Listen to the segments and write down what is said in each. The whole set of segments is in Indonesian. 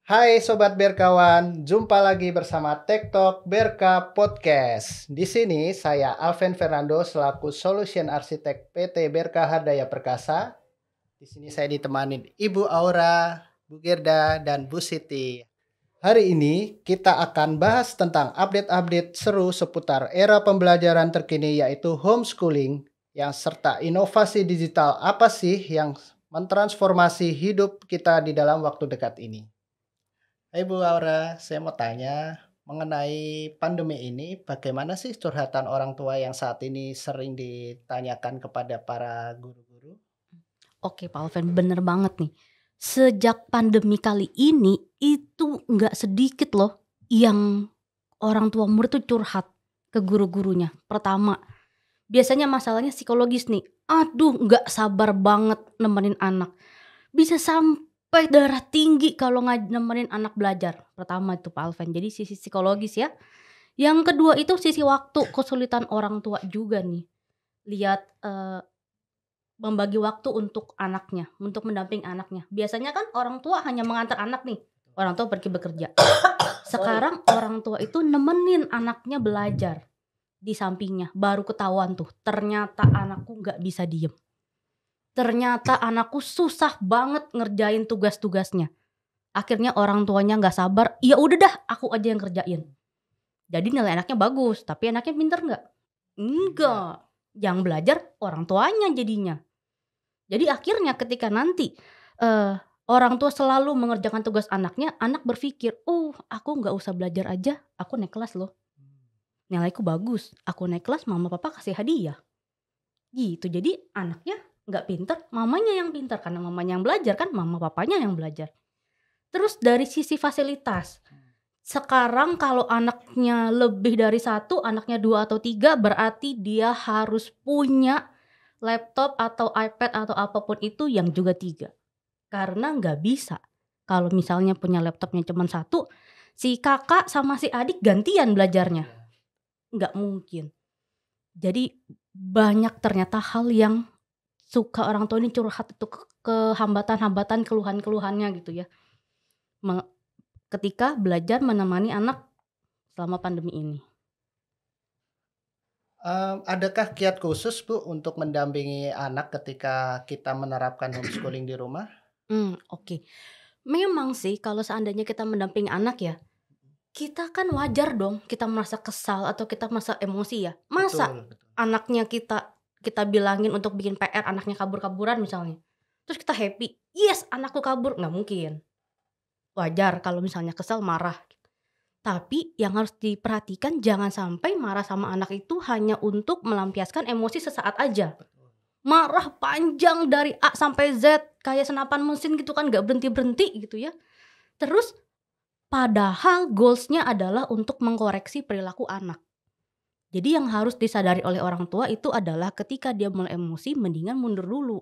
Hai Sobat Berkawan, jumpa lagi bersama TikTok Berka Podcast. Di sini saya Alven Fernando selaku Solution Architect PT Berka Hardaya Perkasa. Di sini saya ditemani Ibu Aura, Bu Gerda, dan Bu Siti. Hari ini kita akan bahas tentang update-update seru seputar era pembelajaran terkini yaitu homeschooling yang serta inovasi digital apa sih yang mentransformasi hidup kita di dalam waktu dekat ini. Hai Bu Aura, saya mau tanya mengenai pandemi ini, bagaimana sih curhatan orang tua yang saat ini sering ditanyakan kepada para guru-guru? Oke Pak Alven, bener banget nih. Sejak pandemi kali ini itu nggak sedikit loh yang orang tua murid tuh curhat ke guru-gurunya. Pertama, biasanya masalahnya psikologis nih. Aduh, nggak sabar banget nemenin anak. Bisa sampai darah tinggi kalau nggak nemenin anak belajar. Pertama itu Pak Alven. Jadi sisi psikologis ya. Yang kedua itu sisi waktu, kesulitan orang tua juga nih. Lihat membagi waktu untuk anaknya, untuk mendamping anaknya. Biasanya kan orang tua hanya mengantar anak nih. Orang tua pergi bekerja. Sekarang orang tua itu nemenin anaknya belajar di sampingnya. Baru ketahuan tuh, ternyata anakku gak bisa diem. Ternyata anakku susah banget ngerjain tugas-tugasnya. Akhirnya orang tuanya gak sabar, ya udah dah aku aja yang kerjain. Jadi nilai anaknya bagus, tapi anaknya pinter gak? Enggak. Yang belajar orang tuanya jadinya. Jadi akhirnya ketika nanti orang tua selalu mengerjakan tugas anaknya, anak berpikir, aku gak usah belajar aja, aku naik kelas loh. Nilaiku bagus, aku naik kelas mama papa kasih hadiah. Gitu, jadi anaknya gak pinter, mamanya yang pinter. Karena mamanya yang belajar kan, mama papanya yang belajar. Terus dari sisi fasilitas, sekarang kalau anaknya lebih dari 1, anaknya 2 atau 3, berarti dia harus punya laptop atau iPad atau apapun itu yang juga 3. Karena gak bisa kalau misalnya punya laptopnya cuma 1, si kakak sama si adik gantian belajarnya. Gak mungkin. Jadi banyak ternyata hal yang suka orang tua ini curhat itu ke hambatan-hambatan, keluhan-keluhannya gitu ya. Ketika belajar menemani anak selama pandemi ini. Adakah kiat khusus Bu untuk mendampingi anak ketika kita menerapkan homeschooling di rumah? Oke. Memang sih kalau seandainya kita mendampingi anak ya, kita kan wajar dong kita merasa kesal atau kita merasa emosi ya. Masa Betul. anaknya kita bilangin untuk bikin PR, anaknya kabur-kaburan misalnya. Terus kita happy, yes anakku kabur, nggak mungkin. Wajar kalau misalnya kesal, marah. Tapi yang harus diperhatikan jangan sampai marah sama anak itu hanya untuk melampiaskan emosi sesaat aja. Marah panjang dari A sampai Z kayak senapan mesin gitu kan, gak berhenti-berhenti gitu ya. Terus padahal goalsnya adalah untuk mengkoreksi perilaku anak. Jadi yang harus disadari oleh orang tua itu adalah ketika dia mulai emosi mendingan mundur dulu.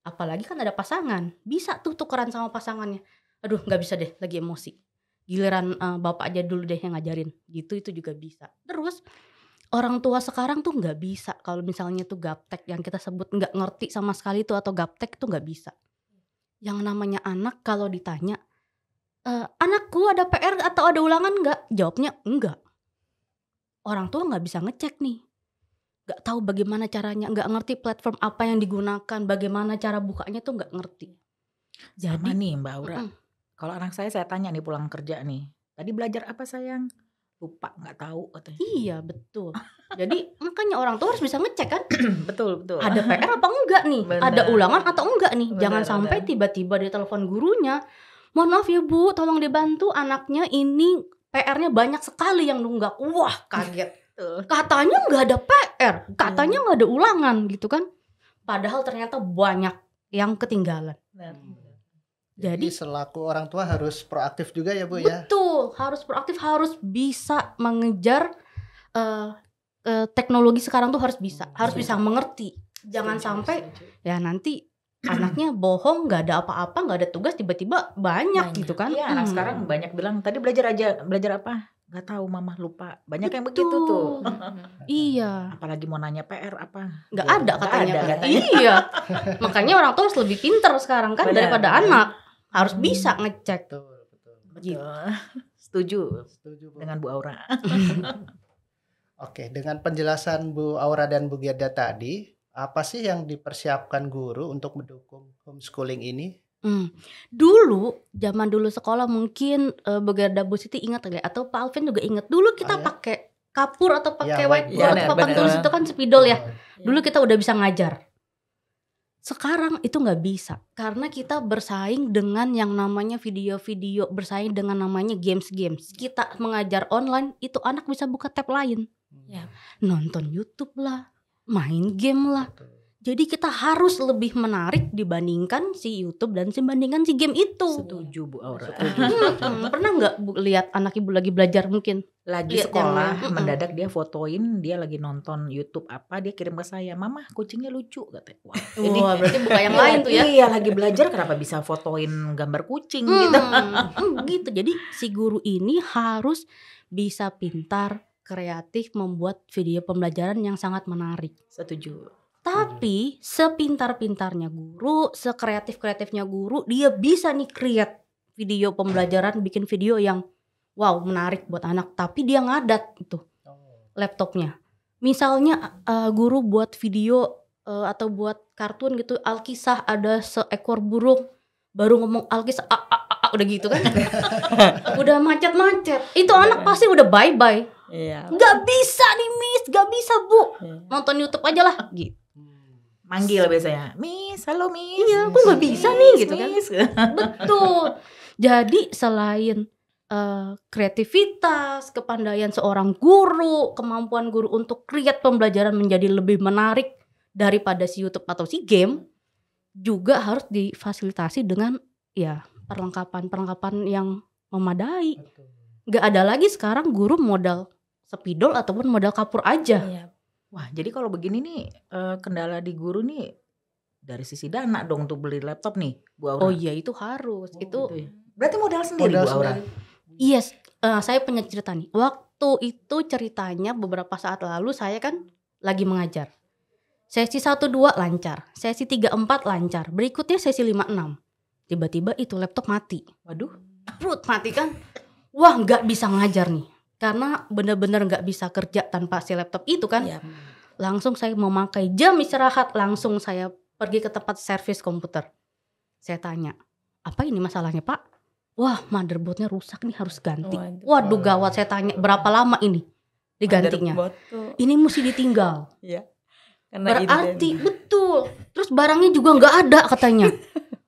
Apalagi kan ada pasangan, bisa tuh tukeran sama pasangannya. Aduh gak bisa deh lagi emosi, giliran bapak aja dulu deh yang ngajarin gitu, itu juga bisa. Terus orang tua sekarang tuh nggak bisa kalau misalnya tuh gaptek yang kita sebut nggak ngerti sama sekali tuh atau gaptek tuh nggak bisa. Yang namanya anak kalau ditanya, anakku ada PR atau ada ulangan nggak? Jawabnya enggak. Orang tua nggak bisa ngecek nih, nggak tahu bagaimana caranya, nggak ngerti platform apa yang digunakan, bagaimana cara bukanya tuh nggak ngerti. Sama nih Mbak Aura. Kalau anak saya tanya nih pulang kerja nih, tadi belajar apa sayang? Lupa, nggak tahu katanya. Iya betul. Jadi makanya orang tua harus bisa ngecek kan. Betul. Ada PR apa enggak nih? Bener. Ada ulangan atau enggak nih? Bener, Jangan sampai tiba-tiba dia telepon gurunya, mohon maaf ya Bu, tolong dibantu anaknya ini PR-nya banyak sekali yang nunggak. Wah kaget. Katanya nggak ada PR, katanya nggak ada ulangan gitu kan. Padahal ternyata banyak yang ketinggalan. Jadi selaku orang tua harus proaktif juga ya Bu ya? Betul, harus proaktif, harus bisa mengejar teknologi sekarang tuh harus bisa mengerti. Jangan sampai ya nanti anaknya bohong, nggak ada apa-apa, nggak ada tugas, tiba-tiba banyak gitu kan. Iya, anak sekarang banyak bilang tadi belajar apa? Nggak tahu mama lupa. Banyak yang begitu tuh. Iya. Apalagi mau nanya PR apa? Nggak ada katanya. Iya. Makanya orang tua harus lebih pintar sekarang kan daripada anak. Harus bisa ngecek. Betul. Setuju Setuju, Bu. dengan Bu Aura. Oke, dengan penjelasan Bu Aura dan Bu Gerda tadi, apa sih yang dipersiapkan guru untuk mendukung homeschooling ini? Dulu, zaman dulu sekolah mungkin Bu Gerda, Bu Siti ingat nggak? Atau Pak Alvin juga ingat. Dulu kita ya? pakai kapur atau pakai Ya, whiteboard whiteboard. atau papan Benar, tulis benar. itu kan spidol ya. Betul. Dulu kita udah bisa ngajar. Sekarang itu nggak bisa karena kita bersaing dengan yang namanya video-video, bersaing dengan namanya games-games. Kita mengajar online itu anak bisa buka tab lain, Ya. nonton YouTube lah, main game lah. Betul. Jadi kita harus lebih menarik dibandingkan si YouTube dan dibandingkan si game itu. Setuju Bu Aura. Pernah nggak Bu lihat anak ibu lagi belajar mungkin? Lagi Lihat sekolah, yang- mendadak dia fotoin dia lagi nonton YouTube apa, dia kirim ke saya, "Mama, kucingnya lucu," katanya. Wah, ini Wah, berarti bukan yang lain tuh ya. Iya, lagi belajar kenapa bisa fotoin gambar kucing gitu. Gitu. Jadi si guru ini harus bisa pintar, kreatif, membuat video pembelajaran yang sangat menarik. Setuju. Tapi sepintar-pintarnya guru, sekreatif-kreatifnya guru, dia bisa nih create video pembelajaran, bikin video yang wow menarik buat anak. Tapi dia ngadat itu Oh, laptopnya. Misalnya guru buat video atau buat kartun gitu, Alkisah ada seekor burung, baru ngomong Alkisah udah gitu kan. Udah macet-macet. Itu anak pasti udah bye-bye. Iya. Gak bisa nih Miss, gak bisa Bu. Nonton YouTube aja lah gitu. Manggil biasanya, "Miss, halo Miss." Iya, aku nggak bisa nih gitu kan. Miss. Betul. Jadi selain kreativitas, kepandaian seorang guru, kemampuan guru untuk create pembelajaran menjadi lebih menarik daripada si YouTube atau si game, juga harus difasilitasi dengan ya perlengkapan yang memadai. betul. Gak ada lagi sekarang guru modal spidol ataupun modal kapur aja. Iya. Wah, jadi kalau begini nih kendala di guru nih dari sisi dana dong untuk beli laptop nih, Bu Aura. Oh iya itu harus. Oh, Itu Gitu ya. Berarti modal sendiri Modal Bu Aura. sendiri. yes, saya punya cerita nih. Waktu itu ceritanya beberapa saat lalu saya kan lagi mengajar. Sesi 1-2 lancar, sesi 3-4 lancar, berikutnya sesi 5-6. Tiba-tiba itu laptop mati. Waduh. Prut, mati kan. Wah, nggak bisa ngajar nih. Karena benar-benar nggak bisa kerja tanpa si laptop itu kan. Iya. Langsung saya memakai jam istirahat, langsung saya pergi ke tempat servis komputer. Saya tanya, apa ini masalahnya Pak? Wah, motherboardnya rusak nih, harus ganti. Waduh. Waduh gawat, saya tanya berapa lama ini digantinya? Motherboard tuh. Ini mesti ditinggal. Iya. Berarti betul. Terus barangnya juga nggak ada katanya.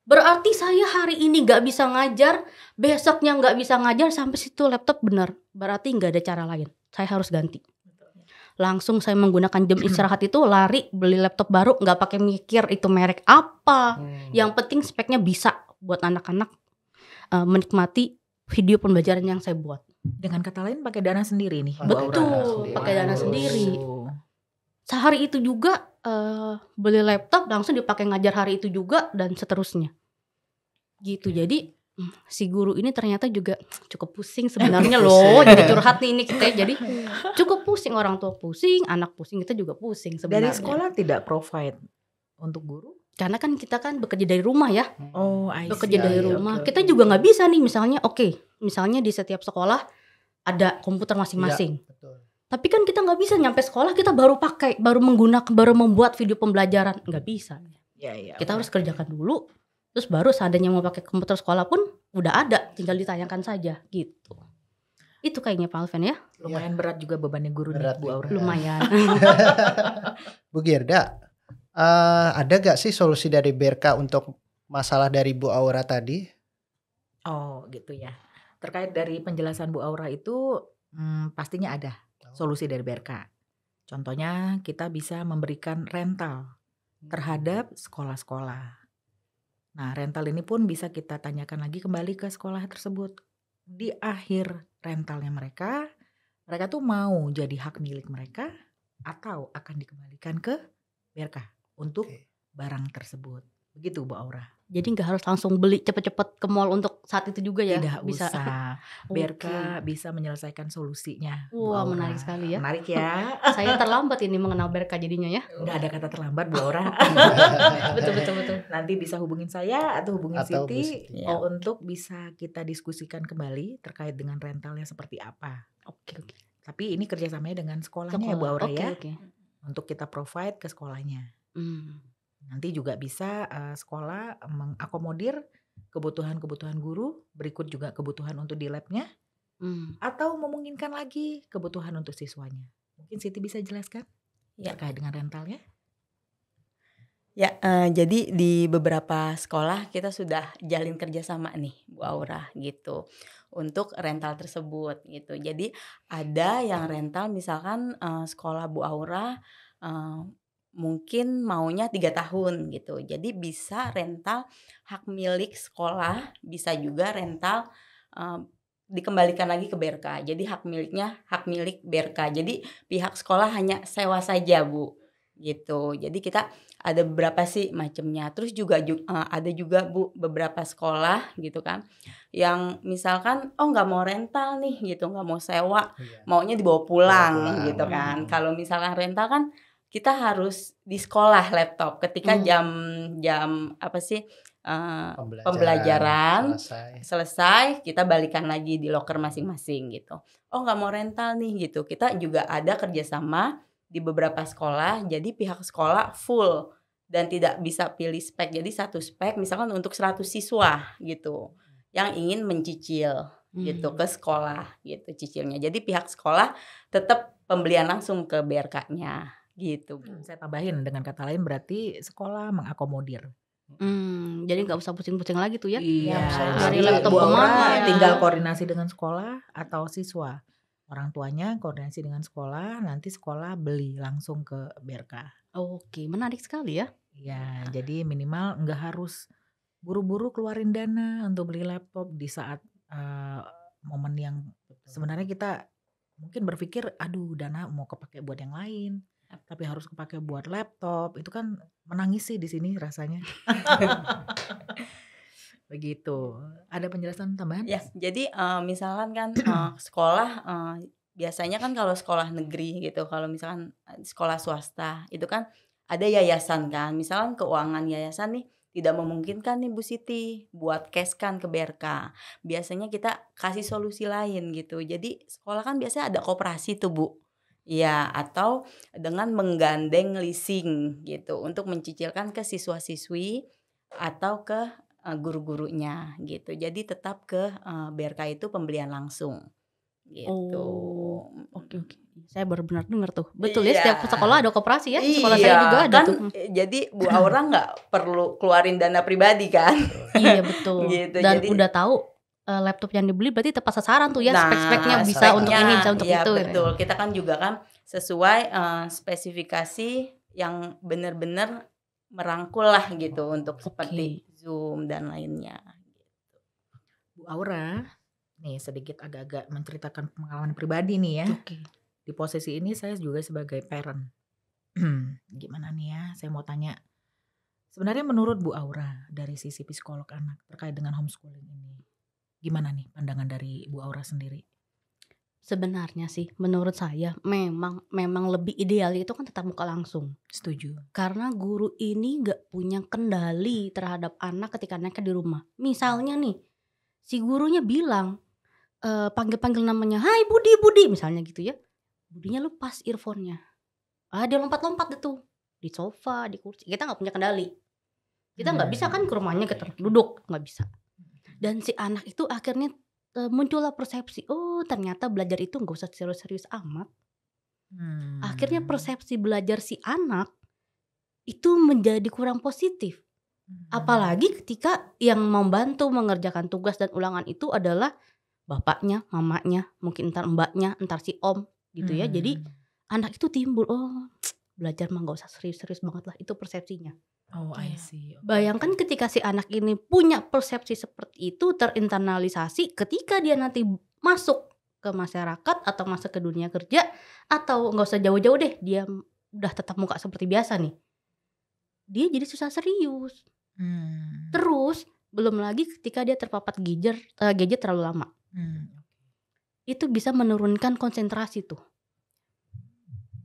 Berarti saya hari ini nggak bisa ngajar, besoknya nggak bisa ngajar, sampai situ laptop benar. Berarti nggak ada cara lain. Saya harus ganti. Langsung saya menggunakan jam istirahat itu lari beli laptop baru, nggak pakai mikir itu merek apa. Yang penting speknya bisa buat anak-anak menikmati video pembelajaran yang saya buat. Dengan kata lain pakai dana sendiri nih, Bu Betul, Aura. pakai dana Waduh. sendiri. Sehari itu juga beli laptop langsung dipakai ngajar hari itu juga dan seterusnya. Gitu. Jadi si guru ini ternyata juga cukup pusing sebenarnya loh. Jadi curhat nih ini kita. Jadi cukup pusing, orang tua pusing, anak pusing, kita juga pusing Dari sebenarnya. sekolah tidak provide untuk guru? Karena kan kita kan bekerja dari rumah ya. Oh, I see. Bekerja dari iya, rumah. oke, Kita oke. juga nggak bisa nih misalnya misalnya di setiap sekolah ada komputer masing-masing. Betul. Tapi kan kita nggak bisa nyampe sekolah kita baru pakai, baru membuat video pembelajaran, nggak bisa. Ya. Kita harus kerjakan dulu, terus baru seandainya mau pakai komputer sekolah pun udah ada, tinggal ditayangkan saja gitu. Itu kayaknya Pak Alvin ya, Lumayan berat juga bebannya guru Berat nih, Bu nih. Aura. lumayan. Bu Gerda, ada gak sih solusi dari BRK untuk masalah dari Bu Aura tadi? Oh, gitu ya. Terkait dari penjelasan Bu Aura itu pastinya ada solusi dari BRK. Contohnya kita bisa memberikan rental terhadap sekolah-sekolah. Nah, rental ini pun bisa kita tanyakan lagi kembali ke sekolah tersebut. Di akhir rentalnya mereka tuh mau jadi hak milik mereka atau akan dikembalikan ke BRK untuk Oke. barang tersebut. Begitu Bu Aura. Jadi nggak harus langsung beli cepet-cepet ke mall untuk saat itu juga ya? Tidak Bisa. usah. BRK Oke. bisa menyelesaikan solusinya Bu Wah, Aura. menarik sekali ya. Menarik ya. Saya terlambat ini mengenal BRK jadinya ya. Nggak ada kata terlambat Bu Aura. Betul. Nanti bisa hubungin saya atau hubungin Atau Bu Siti Siti. Ya. untuk bisa kita diskusikan kembali terkait dengan rentalnya seperti apa. Oke. Tapi ini kerjasamanya dengan sekolahnya ya Bu Aura ya. Oke. Untuk kita provide ke sekolahnya. Hmm. Nanti juga bisa sekolah mengakomodir kebutuhan-kebutuhan guru, berikut juga kebutuhan untuk di labnya, atau memungkinkan lagi kebutuhan untuk siswanya. Mungkin Siti bisa jelaskan terkait dengan rentalnya? Ya, jadi di beberapa sekolah kita sudah jalin kerjasama nih Bu Aura gitu untuk rental tersebut gitu. Jadi ada yang rental misalkan sekolah Bu Aura mungkin maunya 3 tahun gitu. Jadi bisa rental hak milik sekolah, bisa juga rental dikembalikan lagi ke BRK. Jadi hak milik BRK. Jadi pihak sekolah hanya sewa saja Bu gitu. Jadi kita ada beberapa sih macamnya. Terus juga ada juga Bu beberapa sekolah gitu kan yang misalkan nggak mau rental nih gitu, nggak mau sewa, maunya dibawa pulang gitu kan. Kalau misalkan rental kan kita harus di sekolah laptop ketika jam pembelajaran selesai kita balikan lagi di loker masing-masing gitu. Nggak mau rental nih gitu. Kita juga ada kerjasama di beberapa sekolah, jadi pihak sekolah full dan tidak bisa pilih spek. Jadi satu spek misalkan untuk 100 siswa gitu yang ingin mencicil gitu ke sekolah gitu cicilnya. Jadi pihak sekolah tetap pembelian langsung ke BRK-nya gitu. Saya tambahin dengan kata lain berarti sekolah mengakomodir. Jadi nggak usah pusing-pusing lagi tuh ya. Iya. Dari laptop Bu Aura kemana? tinggal koordinasi dengan sekolah atau siswa. Orang tuanya koordinasi dengan sekolah, nanti sekolah beli langsung ke BRK. Oke, menarik sekali ya. Iya, jadi minimal nggak harus buru-buru keluarin dana untuk beli laptop di saat momen yang sebenarnya kita mungkin berpikir, aduh dana mau kepake buat yang lain, tapi harus kepake buat laptop, itu kan menangis sih di sini rasanya. Begitu. Ada penjelasan tambahan? Ya, jadi misalkan kan sekolah biasanya kan kalau sekolah negeri gitu, kalau misalkan sekolah swasta itu kan ada yayasan kan, misalkan keuangan yayasan nih tidak memungkinkan nih Bu Siti buat cash kan ke BRK. Biasanya kita kasih solusi lain gitu. Jadi sekolah kan biasanya ada koperasi tuh Bu. Ya, atau dengan menggandeng leasing gitu untuk mencicilkan ke siswa-siswi atau ke guru-gurunya gitu. Jadi tetap ke BRK itu pembelian langsung gitu. Oke. Saya baru benar dengar tuh. Betul ya, Iya. setiap sekolah ada koperasi ya. Sekolah saya juga ada kan, tuh. jadi Bu Aura nggak perlu keluarin dana pribadi kan. Iya betul. Gitu, Dan jadi udah tahu laptop yang dibeli berarti tepat sasaran tuh ya. Nah, Spek-speknya bisa untuk ini, bisa untuk iya, itu. betul. Kita kan juga kan sesuai spesifikasi yang benar-benar merangkul lah gitu untuk seperti Zoom dan lainnya. Bu Aura, nih sedikit agak-agak menceritakan pengalaman pribadi nih ya. Oke. Di posisi ini saya juga sebagai parent. Gimana nih ya, saya mau tanya. Sebenarnya menurut Bu Aura dari sisi psikolog anak terkait dengan homeschooling ini, gimana nih pandangan dari Bu Aura sendiri? Sebenarnya sih menurut saya memang lebih ideal itu kan tetap muka langsung. Setuju. Karena guru ini nggak punya kendali terhadap anak ketika anaknya di rumah. Misalnya nih, si gurunya bilang panggil-panggil namanya, "Hai Budi," misalnya gitu ya. Budinya lepas earphone-nya. Dia lompat-lompat tuh di sofa, di kursi. Kita nggak punya kendali. Kita nggak bisa kan ke rumahnya kita duduk, nggak bisa. Dan si anak itu akhirnya muncullah persepsi, ternyata belajar itu nggak usah serius-serius amat. Akhirnya persepsi belajar si anak itu menjadi kurang positif. Apalagi ketika yang membantu mengerjakan tugas dan ulangan itu adalah bapaknya, mamanya, mungkin entar mbaknya, entar si om gitu ya. Jadi anak itu timbul, belajar mah gak usah serius-serius banget lah, itu persepsinya. I see. Bayangkan ketika si anak ini punya persepsi seperti itu terinternalisasi, ketika dia nanti masuk ke masyarakat atau masuk ke dunia kerja, atau gak usah jauh-jauh deh, dia udah tetap muka seperti biasa nih, dia jadi susah serius. Terus belum lagi ketika dia terpapar gadget terlalu lama. Itu bisa menurunkan konsentrasi tuh.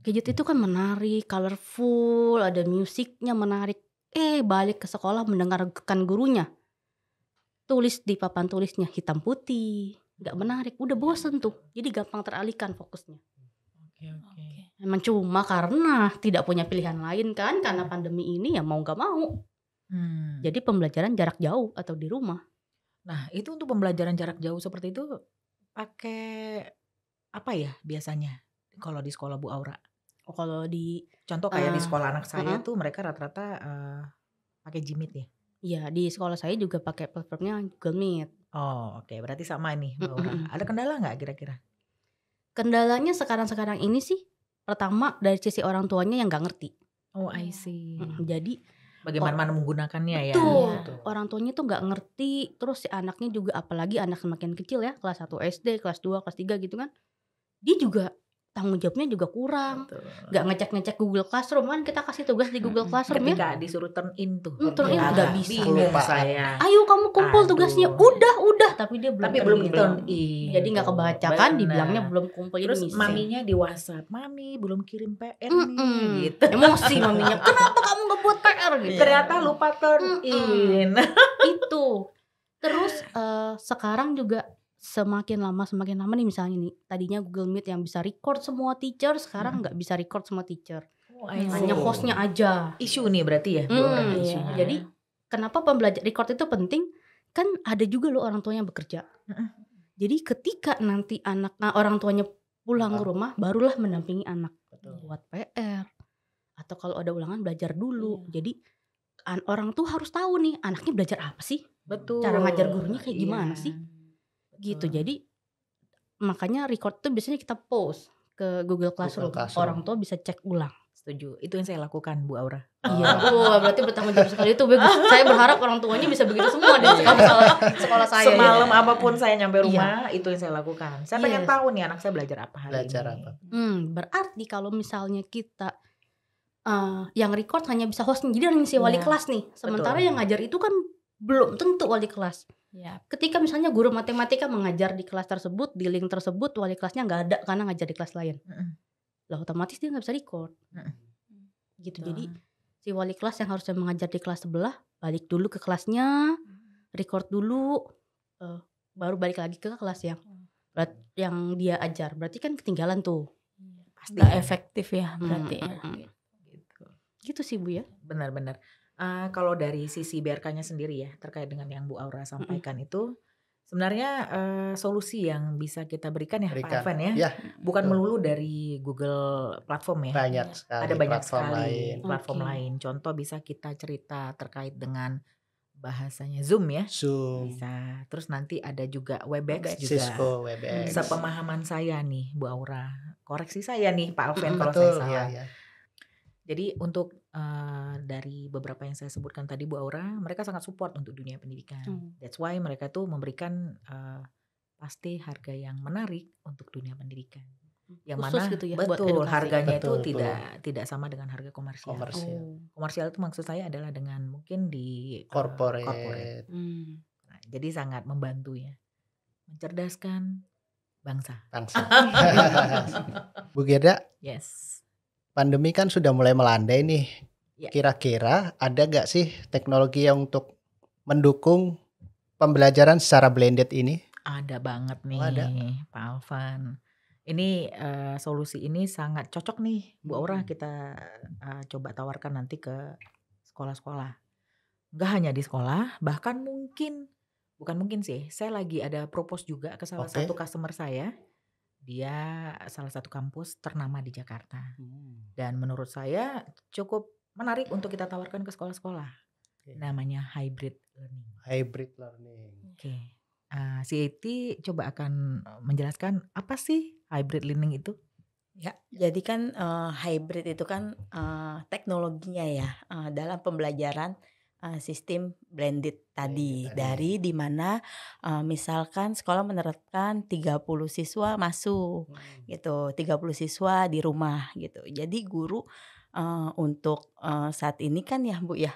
Gadget itu kan menarik, colorful, ada musiknya menarik. Balik ke sekolah mendengarkan gurunya. Tulis di papan tulisnya hitam putih, gak menarik, udah bosen tuh. Jadi gampang teralihkan fokusnya. Oke. Emang cuma karena tidak punya pilihan lain kan, karena pandemi ini ya mau gak mau. Jadi pembelajaran jarak jauh atau di rumah. Nah, itu untuk pembelajaran jarak jauh seperti itu pakai apa ya biasanya kalau di sekolah Bu Aura? Kalau di Contoh kayak di sekolah anak saya tuh mereka rata-rata pakai Jimit ya. ya di sekolah saya juga pakai platformnya Google Meet. Oh, oke. Berarti sama nih Bu Aura. Ada kendala nggak kira-kira? Kendalanya sekarang ini sih pertama dari sisi orang tuanya yang nggak ngerti. Oh, I see. Jadi Bagaimana menggunakannya ya? betul, orang tuanya tuh nggak ngerti. Terus si anaknya juga, apalagi anak semakin kecil ya, kelas 1 SD, kelas 2, kelas 3 gitu kan, dia juga tanggung jawabnya juga kurang. Betul. Nggak ngecek Google Classroom kan, kita kasih tugas di Google Classroom ya. Ketika disuruh turn in tuh. Turn in nggak bisa. Bingung Lupa. saya. Ayo kamu kumpul tugasnya. Udah, tapi dia belum Tapi belum in. turn in. Jadi nggak kebaca kan, Benar. dibilangnya belum kumpul. Jadi Terus missing. maminya di WhatsApp, mami belum kirim PR nih, gitu. Emosi maminya, kenapa kamu nggak buat PR gitu. Ternyata lupa turn in. Itu. Terus sekarang juga semakin lama nih, misalnya nih, tadinya Google Meet yang bisa record semua teacher, sekarang nggak bisa record semua teacher. Hanya hostnya aja. Isu nih berarti ya, Bu Aura, Iya. isunya. Jadi kenapa pembelajar record itu penting? Kan ada juga loh orang tuanya bekerja. Jadi ketika nanti orang tuanya pulang ke rumah, barulah mendampingi anak buat PR. Atau kalau ada ulangan belajar dulu. Jadi orang tuh harus tahu nih anaknya belajar apa sih? Betul. Cara ngajar gurunya kayak gimana sih? Betul. Gitu. Jadi makanya record tuh biasanya kita post ke Google Classroom. Orang tua bisa cek ulang. Setuju. Itu yang saya lakukan, Bu Aura. Iya. Berarti bertanggung jawab sekali, itu bagus. Saya berharap orang tuanya bisa begitu semua di sekolah saya. Semalam apapun saya nyampe rumah, itu yang saya lakukan. Saya pengen tahu nih anak saya belajar apa hari ini. Berarti kalau misalnya kita yang record hanya bisa hostnya, jadi yang ngisi wali kelas nih. Sementara yang ngajar itu kan belum tentu wali kelas. Ketika misalnya guru matematika mengajar di kelas tersebut, di link tersebut wali kelasnya nggak ada karena ngajar di kelas lain, lah otomatis dia nggak bisa record. Gitu. Jadi si wali kelas yang harusnya mengajar di kelas sebelah balik dulu ke kelasnya, record dulu, baru balik lagi ke kelas yang dia ajar. Berarti kan ketinggalan tuh. Pasti nggak efektif ya berarti. Gitu sih Bu ya. Benar-benar. Kalau dari sisi BRK-nya sendiri ya, terkait dengan yang Bu Aura sampaikan itu, sebenarnya solusi yang bisa kita berikan ya Pak Alven ya, bukan melulu dari Google platform ya. Banyak sekali. Ada banyak platform sekali lain. platform lain. Contoh bisa kita cerita terkait dengan bahasanya Zoom ya. Zoom. Bisa. Terus nanti ada juga Webex juga. Cisco, Webex. Sepemahaman saya nih Bu Aura, koreksi saya nih Pak Alven kalau Betul, saya salah. ya. Jadi untuk dari beberapa yang saya sebutkan tadi Bu Aura, mereka sangat support untuk dunia pendidikan. That's why mereka tuh memberikan pasti harga yang menarik untuk dunia pendidikan. Yang khusus mana gitu ya, buat betul edukasi. harganya Betul, itu tidak sama dengan harga komersial. Komersial itu maksud saya adalah dengan mungkin di corporate. Nah, jadi sangat membantu ya, mencerdaskan bangsa. Bu Gerda, Yes. pandemi kan sudah mulai melandai nih. Ya. Kira-kira ada gak sih teknologi yang untuk mendukung pembelajaran secara blended ini? Ada banget nih, ada. Pak Alvan. Ini solusi ini sangat cocok nih, Bu Aura, kita coba tawarkan nanti ke sekolah-sekolah. Gak hanya di sekolah, bahkan bukan mungkin sih, saya lagi ada propose juga ke salah satu customer saya. Dia salah satu kampus ternama di Jakarta. Dan menurut saya cukup menarik untuk kita tawarkan ke sekolah-sekolah. Namanya hybrid learning. Hybrid learning. Oke. Si Eti coba akan menjelaskan apa sih hybrid learning itu? Ya, jadi kan hybrid itu kan teknologinya ya dalam pembelajaran sistem blended tadi. Dari dimana misalkan sekolah menerapkan 30 siswa masuk gitu, 30 siswa di rumah gitu. Jadi guru untuk saat ini kan ya Bu ya,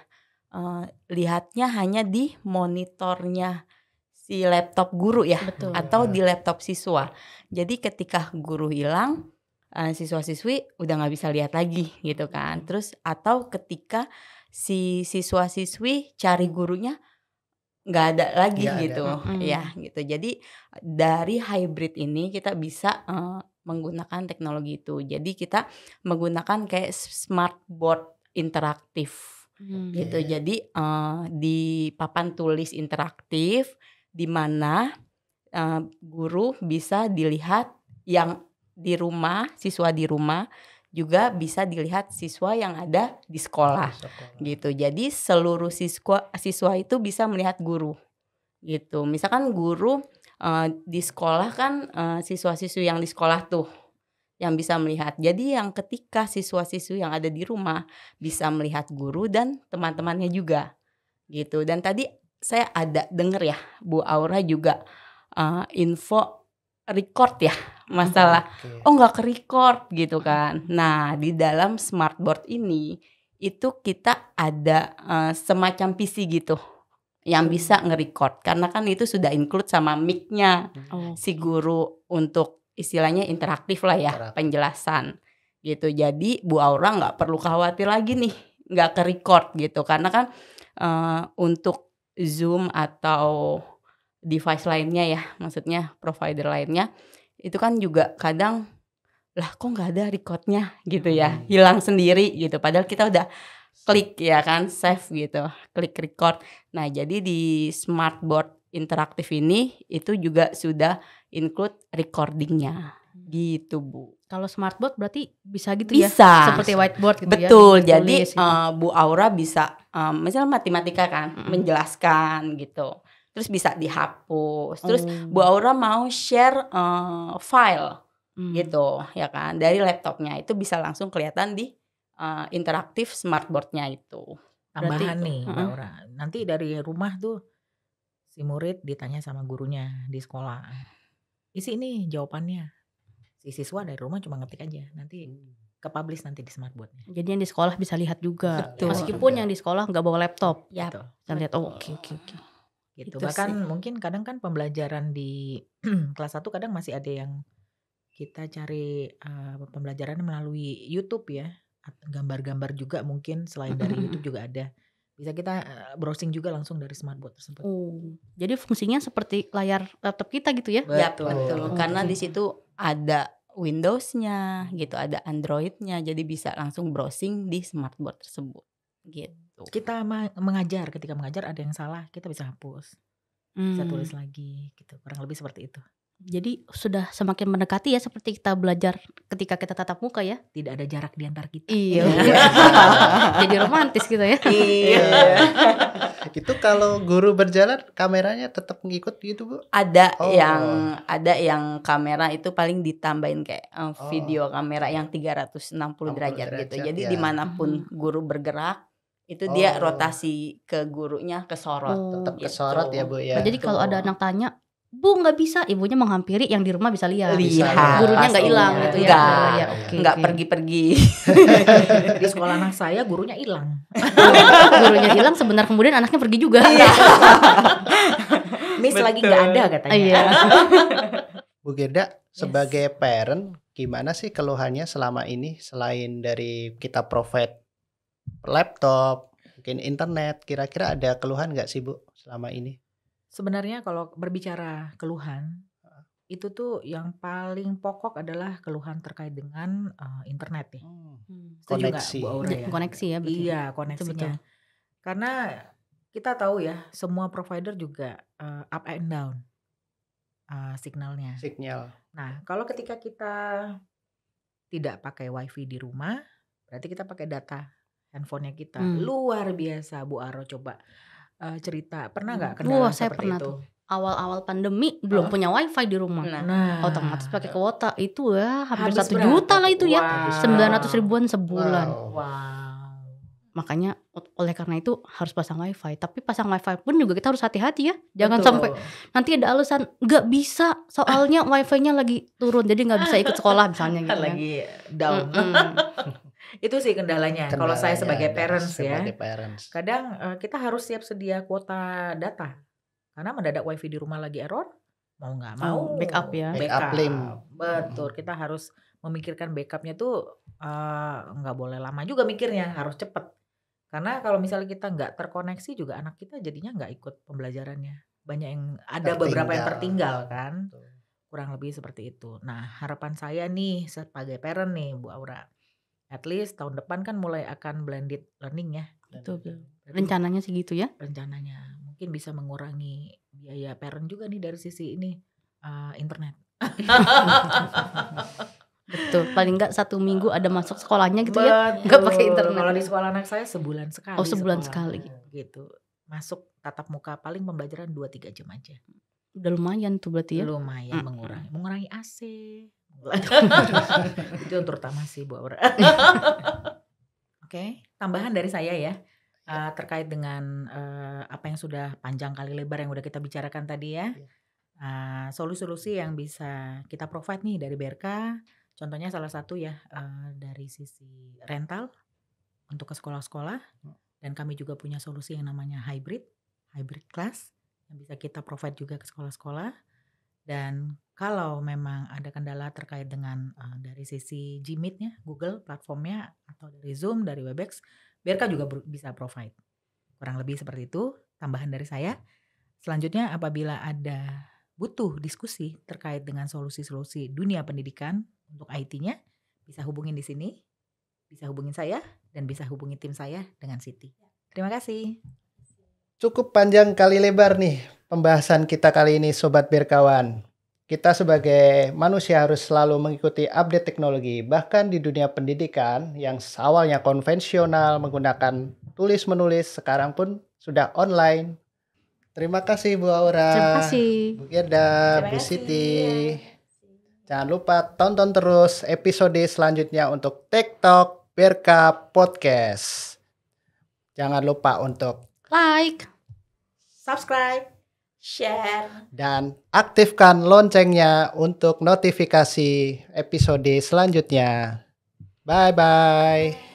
lihatnya hanya di monitornya si laptop guru ya, Betul. atau di laptop siswa. Jadi ketika guru hilang, siswa-siswi udah nggak bisa lihat lagi gitu kan. Terus atau ketika si siswa-siswi cari gurunya nggak ada lagi Nggak ada. gitu, ya gitu. Jadi dari hybrid ini kita bisa menggunakan teknologi itu. Jadi kita menggunakan kayak smart board interaktif gitu. Jadi di papan tulis interaktif di mana guru bisa dilihat yang di rumah, siswa di rumah juga bisa dilihat siswa yang ada di sekolah gitu. Jadi seluruh siswa itu bisa melihat guru gitu. Misalkan guru di sekolah kan siswa-siswi yang di sekolah tuh yang bisa melihat. Jadi yang ketika siswa-siswi yang ada di rumah bisa melihat guru dan teman-temannya juga gitu. Dan tadi saya ada denger ya Bu Aura juga info record ya masalah nggak ke record gitu kan. Nah di dalam smartboard ini itu kita ada semacam PC gitu yang bisa nge-record karena kan itu sudah include sama mic-nya si guru untuk istilahnya interaktif lah ya penjelasan gitu. Jadi Bu Aura nggak perlu khawatir lagi nih nggak ke record gitu karena kan untuk Zoom atau device lainnya ya, maksudnya provider lainnya itu kan juga kadang lah kok nggak ada recordnya gitu ya, hilang sendiri gitu. Padahal kita udah klik ya kan, save gitu, klik record. Nah jadi di smartboard interaktif ini itu juga sudah include recordingnya gitu Bu. Kalau smartboard berarti bisa gitu Bisa. ya? Seperti whiteboard gitu ya? Betul, jadi Tulis gitu. Bu Aura bisa misalnya matematika kan menjelaskan gitu. Terus bisa dihapus. Terus Bu Aura mau share file gitu ya kan dari laptopnya itu bisa langsung kelihatan di interaktif smartboardnya itu. Tambahan nih Mbak Aura, nanti dari rumah tuh si murid ditanya sama gurunya di sekolah, isi ini jawabannya. Si siswa dari rumah cuma ngetik aja, nanti ke-publish nanti di smartboardnya. Jadi yang di sekolah bisa lihat juga. Betul. Meskipun yang di sekolah nggak bawa laptop. Ya, Betul. Bisa lihat, oke. Gitu. Itu Bahkan sih. mungkin kadang kan pembelajaran di kelas 1 kadang masih ada yang kita cari pembelajaran melalui YouTube ya. Gambar-gambar juga mungkin selain dari YouTube juga ada. Bisa kita browsing juga langsung dari smartboard tersebut. Jadi fungsinya seperti layar laptop kita gitu ya? Ya betul. Oke. Karena di situ ada Windows-nya gitu, ada Android-nya, jadi bisa langsung browsing di smartboard tersebut gitu. Kita mengajar, ketika mengajar ada yang salah kita bisa hapus, bisa tulis lagi gitu, kurang lebih seperti itu. Jadi sudah semakin mendekati ya seperti kita belajar ketika kita tatap muka ya? Tidak ada jarak di antara kita. Iya. Jadi romantis gitu ya? Iya. Itu kalau guru berjalan kameranya tetap ngikut gitu Bu? Ada yang kamera itu paling ditambahin kayak video kamera yang 360 derajat gitu. Jadi ya. dimanapun guru bergerak itu dia rotasi ke gurunya kesorot. Tetap kesorot ya Bu ya. Jadi kalau ada anak tanya, Bu nggak bisa, ibunya menghampiri yang di rumah bisa lihat. Lihat, Gurunya nggak hilang pastinya. gitu ya? Nggak. Ya, Nggak pergi-pergi. Di sekolah anak saya gurunya hilang. Gurunya hilang, sebentar kemudian anaknya pergi juga. Miss lagi nggak ada katanya. Iya. Bu Gerda, sebagai parent gimana sih keluhannya selama ini selain dari kita provide laptop, mungkin internet, kira-kira ada keluhan nggak sih Bu selama ini? Sebenarnya kalau berbicara keluhan, itu tuh yang paling pokok adalah keluhan terkait dengan internet ya. Setuju nggak Koneksi. Bu Aura ya? Koneksi ya, betul. Iya, koneksinya. Betul. Karena kita tahu ya, semua provider juga up and down signalnya. Signal. Nah, kalau ketika kita tidak pakai wifi di rumah, berarti kita pakai data handphonenya kita. Luar biasa Bu Aro, coba cerita. Pernah nggak kendala Saya seperti pernah itu? tuh. Awal-awal pandemi belum punya wifi di rumah. Nah, Otomatis pakai kuota itu ya hampir habis 1 juta berapa lah itu tuh? ya. Wow. 900 ribuan sebulan. Wow. Makanya oleh karena itu harus pasang wifi. Tapi pasang wifi pun juga kita harus hati-hati ya. Jangan Betul. sampai nanti ada alasan nggak bisa soalnya wifi-nya lagi turun jadi nggak bisa ikut sekolah misalnya gitu ya. Lagi down. Itu sih kendalanya. Kalau saya sebagai parents ya, sebagai parents. kadang kita harus siap sedia kuota data. Karena mendadak wifi di rumah lagi error, mau nggak mau backup ya. Backup link. Betul, kita harus memikirkan backupnya tuh nggak boleh lama juga mikirnya, harus cepet. Karena kalau misalnya kita nggak terkoneksi juga anak kita jadinya nggak ikut pembelajarannya. Banyak yang ada beberapa yang tertinggal kan. Betul. Kurang lebih seperti itu. Nah, harapan saya nih sebagai parent nih Bu Aura, at least tahun depan kan mulai akan blended learning ya. Betul. Berarti Rencananya sih gitu ya. rencananya mungkin bisa mengurangi biaya parent juga nih dari sisi ini internet. Betul. Paling nggak 1 minggu ada masuk sekolahnya gitu ya. Nggak pakai internet. Kalau di sekolah anak saya sebulan sekali. Oh, sebulan sekolah. sekali. Gitu. Masuk tatap muka paling pembelajaran 2-3 jam aja. Udah lumayan tuh berarti ya. Lumayan mengurangi AC. Itu yang terutama sih Bu Aura. Oke, tambahan dari saya ya. Terkait dengan apa yang sudah panjang kali lebar yang udah kita bicarakan tadi ya. Solusi-solusi yang bisa kita provide nih dari BRK. Contohnya salah satu ya dari sisi rental untuk ke sekolah-sekolah. Dan kami juga punya solusi yang namanya hybrid class yang bisa kita provide juga ke sekolah-sekolah. Dan kalau memang ada kendala terkait dengan dari sisi Gmeet-nya, Google platformnya, atau dari Zoom, dari Webex, BRK juga bisa provide. Kurang lebih seperti itu, tambahan dari saya. Selanjutnya apabila ada butuh diskusi terkait dengan solusi-solusi dunia pendidikan untuk IT-nya, bisa hubungin di sini, bisa hubungin saya, dan bisa hubungi tim saya dengan Siti. Terima kasih. Cukup panjang kali lebar nih pembahasan kita kali ini Sobat Berkawan. Kita sebagai manusia harus selalu mengikuti update teknologi. Bahkan di dunia pendidikan yang awalnya konvensional menggunakan tulis-menulis, sekarang pun sudah online. Terima kasih Bu Aura. Terima kasih. Bu Gerda, Bu Siti. Jangan lupa tonton terus episode selanjutnya untuk TikTok Berka Podcast. Jangan lupa untuk Like, subscribe, share, dan aktifkan loncengnya untuk notifikasi episode selanjutnya. Bye-bye.